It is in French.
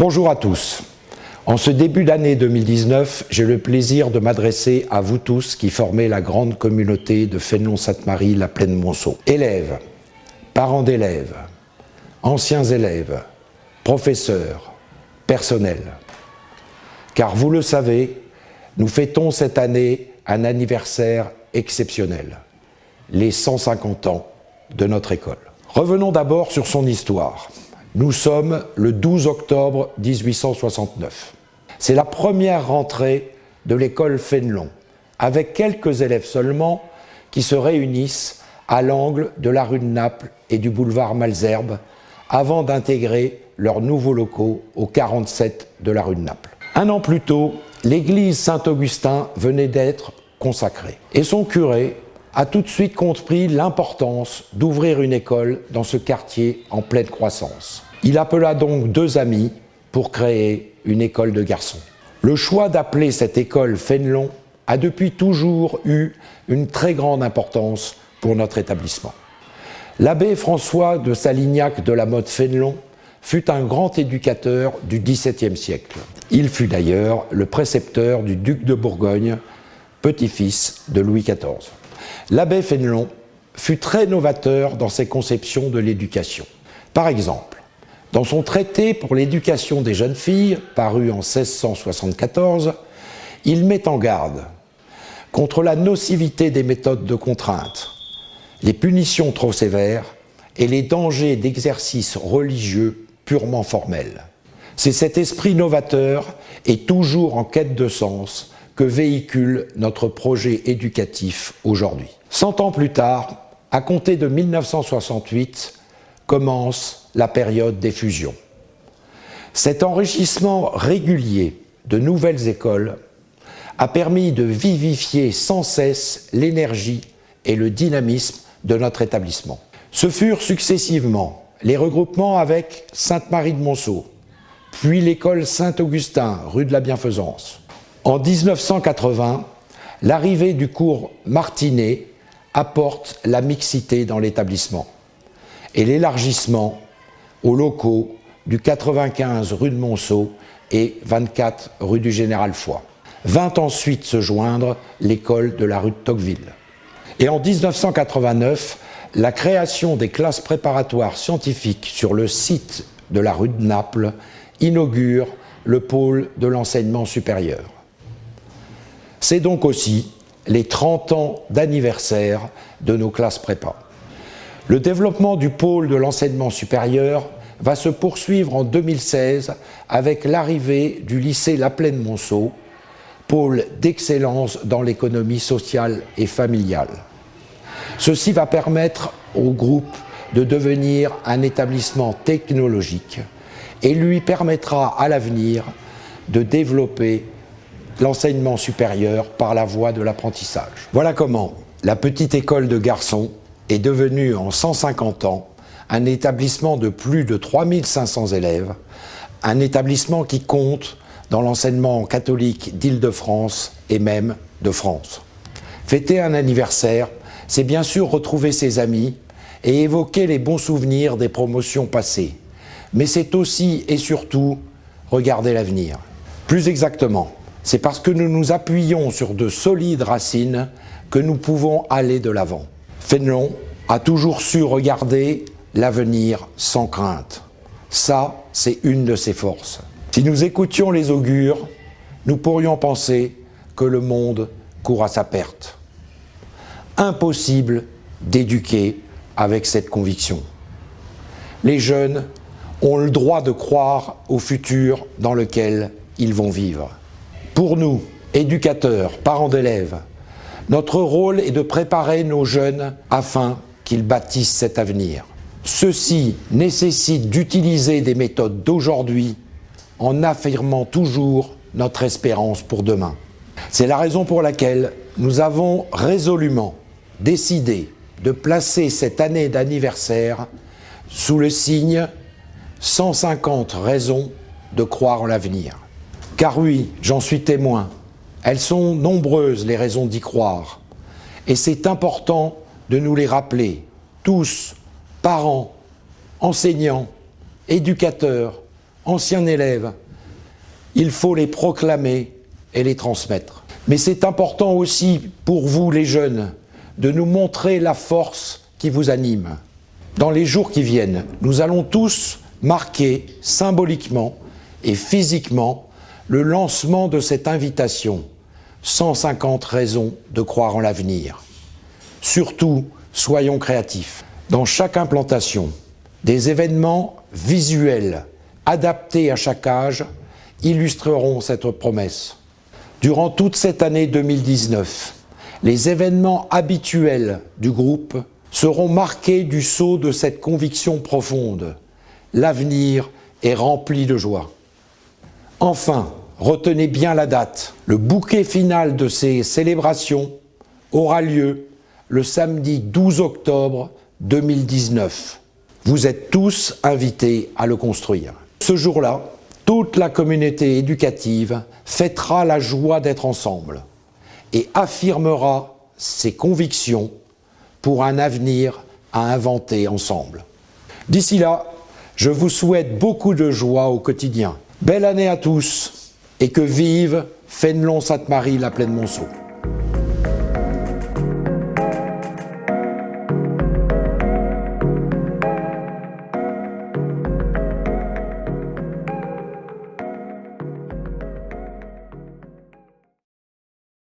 Bonjour à tous. En ce début d'année 2019, j'ai le plaisir de m'adresser à vous tous qui formez la grande communauté de Fénelon-Sainte-Marie, la Plaine-Monceau. Élèves, parents d'élèves, anciens élèves, professeurs, personnel. Car vous le savez, nous fêtons cette année un anniversaire exceptionnel, les 150 ans de notre école. Revenons d'abord sur son histoire. Nous sommes le 12 octobre 1869. C'est la première rentrée de l'école Fénelon, avec quelques élèves seulement qui se réunissent à l'angle de la rue de Naples et du boulevard Malesherbes avant d'intégrer leurs nouveaux locaux au 47 de la rue de Naples. Un an plus tôt, l'église Saint-Augustin venait d'être consacrée et son curé a tout de suite compris l'importance d'ouvrir une école dans ce quartier en pleine croissance. Il appela donc deux amis pour créer une école de garçons. Le choix d'appeler cette école Fénelon a depuis toujours eu une très grande importance pour notre établissement. L'abbé François de Salignac de la Motte Fénelon fut un grand éducateur du XVIIe siècle. Il fut d'ailleurs le précepteur du duc de Bourgogne, petit-fils de Louis XIV. L'abbé Fénelon fut très novateur dans ses conceptions de l'éducation. Par exemple, dans son traité pour l'éducation des jeunes filles, paru en 1674, il met en garde contre la nocivité des méthodes de contrainte, les punitions trop sévères et les dangers d'exercices religieux purement formels. C'est cet esprit novateur et toujours en quête de sens que véhicule notre projet éducatif aujourd'hui. 100 ans plus tard, à compter de 1968, commence la période des fusions. Cet enrichissement régulier de nouvelles écoles a permis de vivifier sans cesse l'énergie et le dynamisme de notre établissement. Ce furent successivement les regroupements avec Sainte-Marie-de-Monceau, puis l'école Saint-Augustin, rue de la Bienfaisance. En 1980, l'arrivée du cours Martinet apporte la mixité dans l'établissement et l'élargissement aux locaux du 95 rue de Monceau et 24 rue du Général Foy. Vint ensuite se joindre l'école de la rue de Tocqueville. Et en 1989, la création des classes préparatoires scientifiques sur le site de la rue de Naples inaugure le pôle de l'enseignement supérieur. C'est donc aussi les 30 ans d'anniversaire de nos classes prépa. Le développement du pôle de l'enseignement supérieur va se poursuivre en 2016 avec l'arrivée du lycée La Plaine-Monceau, pôle d'excellence dans l'économie sociale et familiale. Ceci va permettre au groupe de devenir un établissement technologique et lui permettra à l'avenir de développer l'enseignement supérieur par la voie de l'apprentissage. Voilà comment la petite école de garçons est devenue en 150 ans un établissement de plus de 3500 élèves, un établissement qui compte dans l'enseignement catholique d'Île-de-France et même de France. Fêter un anniversaire, c'est bien sûr retrouver ses amis et évoquer les bons souvenirs des promotions passées, mais c'est aussi et surtout regarder l'avenir. Plus exactement, c'est parce que nous nous appuyons sur de solides racines que nous pouvons aller de l'avant. Fénelon a toujours su regarder l'avenir sans crainte. Ça, c'est une de ses forces. Si nous écoutions les augures, nous pourrions penser que le monde court à sa perte. Impossible d'éduquer avec cette conviction. Les jeunes ont le droit de croire au futur dans lequel ils vont vivre. Pour nous, éducateurs, parents d'élèves, notre rôle est de préparer nos jeunes afin qu'ils bâtissent cet avenir. Ceci nécessite d'utiliser des méthodes d'aujourd'hui en affirmant toujours notre espérance pour demain. C'est la raison pour laquelle nous avons résolument décidé de placer cette année d'anniversaire sous le signe 150 raisons de croire en l'avenir. Car oui, j'en suis témoin, elles sont nombreuses les raisons d'y croire. Et c'est important de nous les rappeler, tous, parents, enseignants, éducateurs, anciens élèves, il faut les proclamer et les transmettre. Mais c'est important aussi pour vous les jeunes de nous montrer la force qui vous anime. Dans les jours qui viennent, nous allons tous marquer symboliquement et physiquement le lancement de cette invitation, 150 raisons de croire en l'avenir. Surtout, soyons créatifs. Dans chaque implantation, des événements visuels adaptés à chaque âge illustreront cette promesse. Durant toute cette année 2019, les événements habituels du groupe seront marqués du sceau de cette conviction profonde. L'avenir est rempli de joie. Enfin, retenez bien la date. Le bouquet final de ces célébrations aura lieu le samedi 12 octobre 2019. Vous êtes tous invités à le construire. Ce jour-là, toute la communauté éducative fêtera la joie d'être ensemble et affirmera ses convictions pour un avenir à inventer ensemble. D'ici là, je vous souhaite beaucoup de joie au quotidien. Belle année à tous et que vive Fénelon Sainte-Marie la Plaine Monceau.